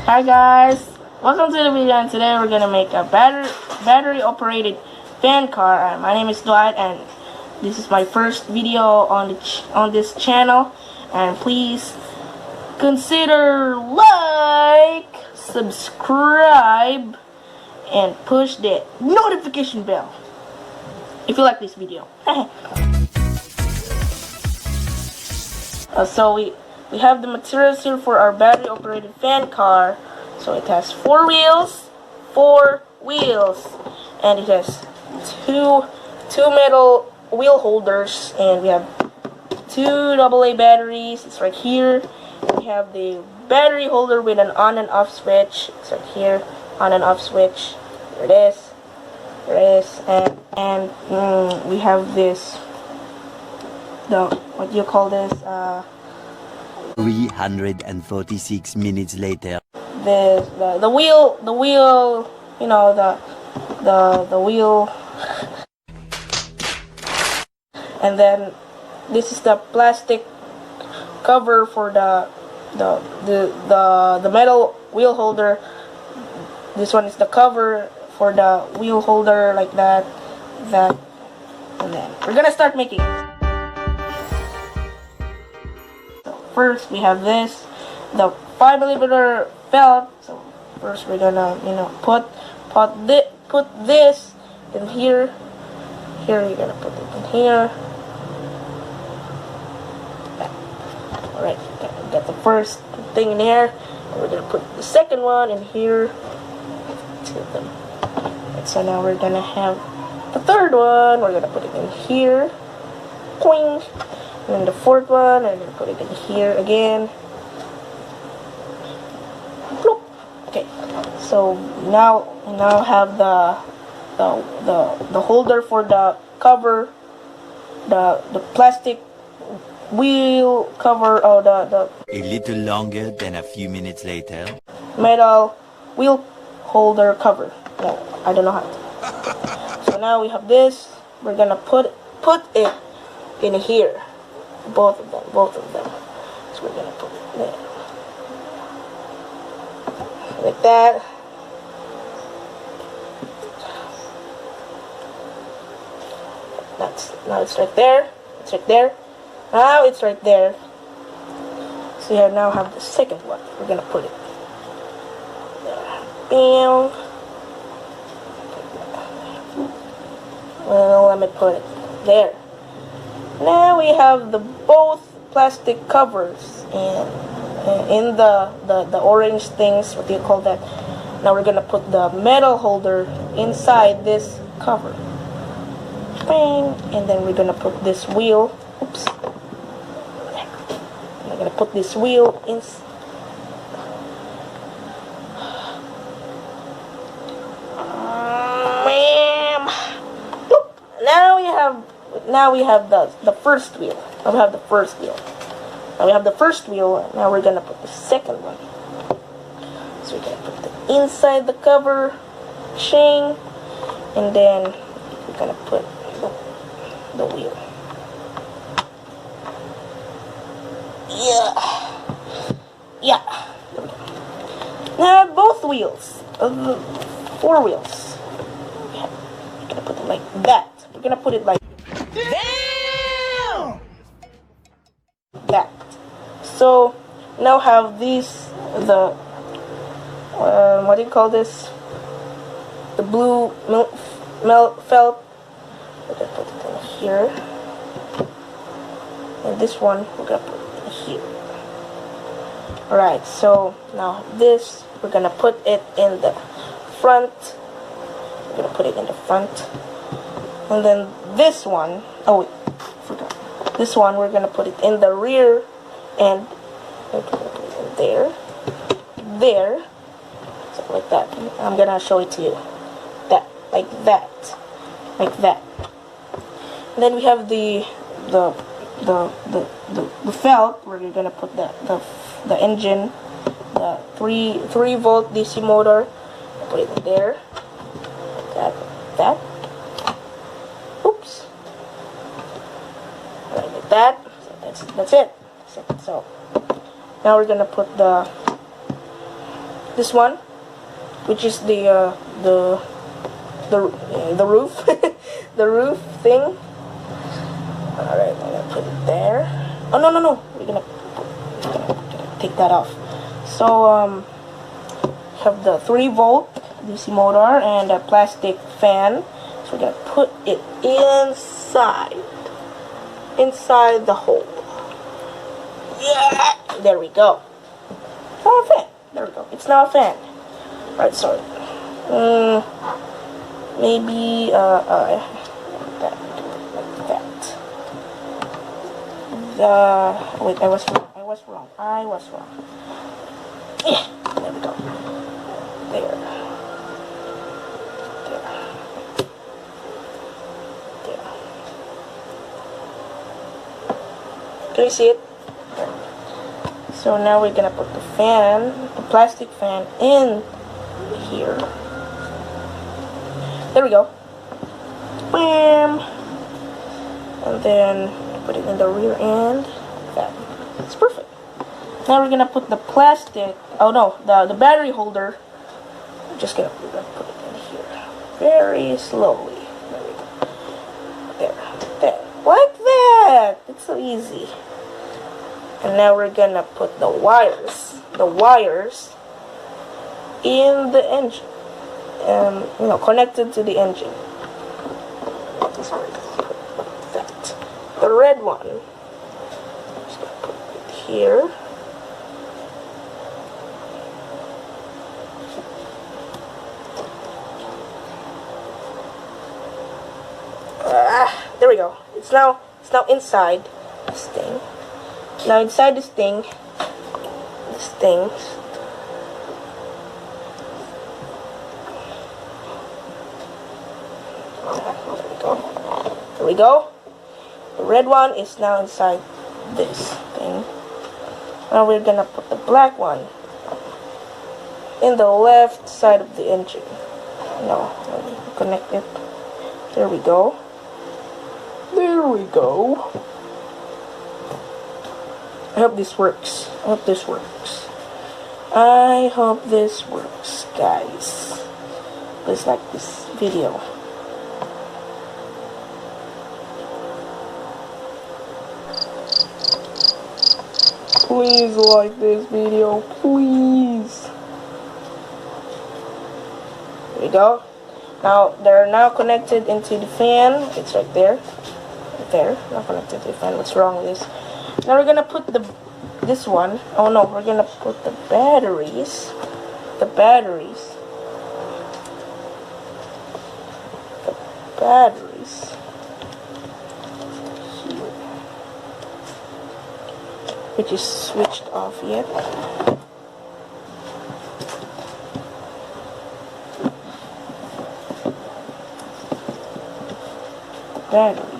Hi guys, welcome to the video, and today we're gonna make a battery operated fan car. My name is Dwight, and this is my first video on this channel. And please consider like, subscribe, and push the notification bell if you like this video. So we have the materials here for our battery operated fan car. So it has four wheels, and it has two metal wheel holders, and we have two AA batteries. It's right here. We have the battery holder with an on and off switch. It's right here, on and off switch. There it is. And we have this, what do you call this? 346 minutes later. The wheel, you know, the wheel. And then this is the plastic cover for the metal wheel holder. This one is the cover for the wheel holder, like that, and then we're gonna start making it. So first we have this, the 5mm felt. So first we're gonna, put this in here. Here you're gonna put it in here. Alright, got the first thing in here, and we're gonna put the second one in here. So now we're gonna have the third one. We're gonna put it in here. Poing. And then the fourth one, I'm gonna put it in here again. Bloop. Okay. So now have the holder for the cover, the plastic wheel cover, the A little longer than a few minutes later. metal wheel holder cover. No, I don't know how to. So now we have this. We're gonna put it in here. Both of them. So we're gonna put it there. Like that. Now it's right there. It's right there. Now it's right there. So you now have the second one. We're gonna put it there. Bam. Well, let me put it there. Now we have the both plastic covers and in the orange things. What do you call that? Now we're gonna put the metal holder inside this cover. Bang. And then we're gonna put this wheel. Oops. We're gonna put this wheel in. Now we have the first wheel. Now we have the first wheel. Now we're gonna put the second one. So we're gonna put it inside the cover, shing, and then we're gonna put the wheel. Yeah. Now both wheels, four wheels. We're gonna put it like that. We're gonna put it like. Damn! That. So now have these, the what do you call this? The blue felt. We're gonna put it in here, and this one we're gonna put it in here. Alright, so now this we're gonna put it in the front. We're gonna put it in the front. And then this one, oh wait, forgot. This one we're gonna put it in the rear, and we're gonna put it in there, so like that. I'm gonna show it to you. Like that. And then we have the felt where you're gonna put the engine, the 3 volt DC motor. Put it in there. That. Oops. Like that. So that's it. So now we're gonna put the this one, which is the roof, the roof thing. Alright, I'm gonna put it there. Oh no, we're gonna take that off. So have the 3-volt DC motor and a plastic fan. So we're gonna put it inside the hole. Yeah, there we go. Oh, a fan. There we go. It's now a fan. Right, sorry. Maybe like that. Wait, I was wrong. Yeah, there we go. There. Can you see it? So now we're gonna put the plastic fan in here. There we go. Bam! And then put it in the rear end. It's perfect. Now we're gonna put the plastic. Oh no, the battery holder. We're gonna put it in here very slowly. There we go. There, like that. It's so easy. And now we're gonna put the wires in the engine, connected to the engine. So we're gonna put that. The red one, just gonna put it here. There we go. It's now inside this thing. Now inside this thing. There we go. The red one is now inside this thing. Now we're gonna put the black one in the left side of the engine. No, connect it. There we go. There we go. I hope this works. I hope this works, guys. Please like this video. Please like this video, please. There we go. Now they're now connected into the fan. It's right there. Now connected to the fan. What's wrong with this? Now we're gonna put this one. Oh no, we're gonna put the batteries. Here. Which is switched off yet. Battery.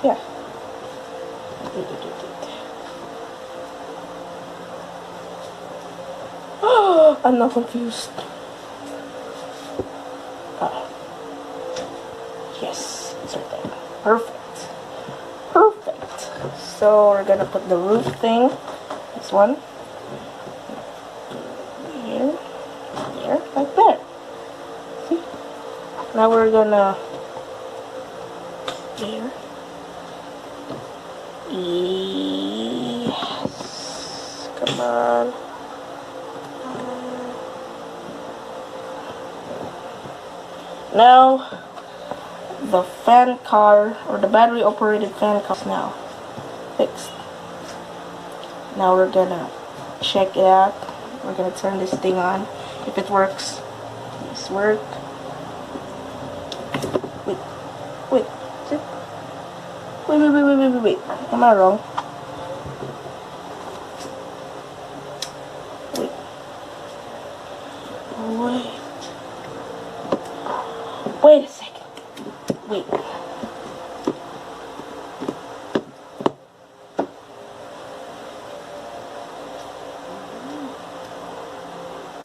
Yeah. Oh, I'm not confused. Yes, it's right there. Perfect. So we're gonna put the roof thing. This one. Here, like that. See? Now we're gonna. Here. Yes. Come on. Now the fan car or the battery operated fan car is now fixed. Now we're gonna check it out. We're gonna turn this thing on if it works. This work. Wait. Wait. Am I wrong? Wait a second. Wait.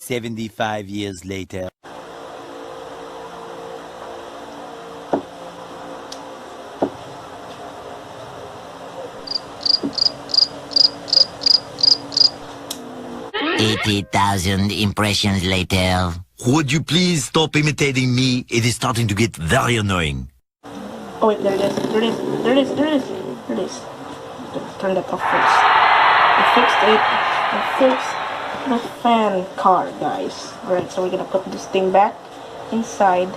75 years later. $80,000 impressions later. Would you please stop imitating me? It is starting to get very annoying. Oh wait, there it is. There it is. There it is. There it is. There it is. Turn that off first. I fixed the fan card, guys. Alright, so we're gonna put this thing back inside.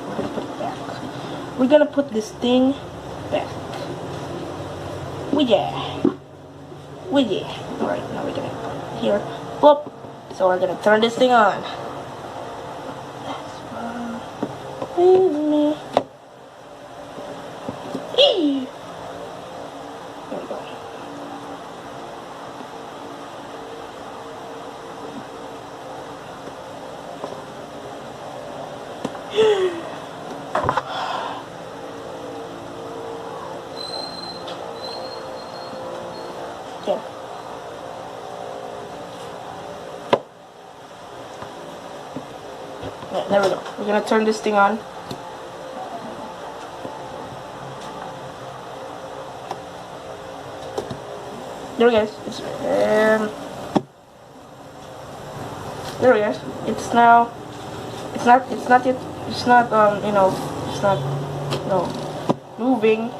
We're gonna put it back. We're gonna put this thing back. Oh yeah. Oh yeah. Alright, now we're gonna put it here. Boop. So we're gonna turn this thing on. With me. Eee. There we go. Yeah. Yeah, there we go. We're gonna turn this thing on. There we go. There we go. It's now. It's not yet. It's not It's not moving,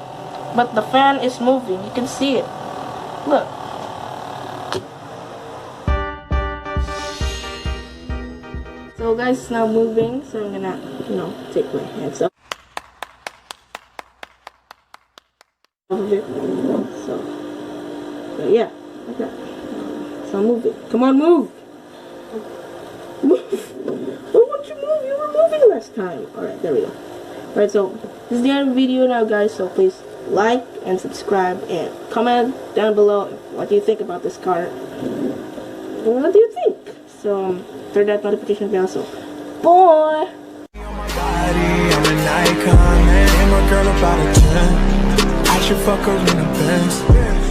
but the fan is moving. You can see it. Look. So guys, it's now moving. So I'm gonna take my hands up. So yeah, like that. So move it. Come on, move. Move. Why won't you move? You were moving last time. Alright, there we go. Alright, so this is the end of the video now, guys. So please like and subscribe and comment down below what you think about this car. What do you think? So turn that notification bell. So boy. I'm an icon, man. I'm a girl about a 10. I should fuck her in the Benz.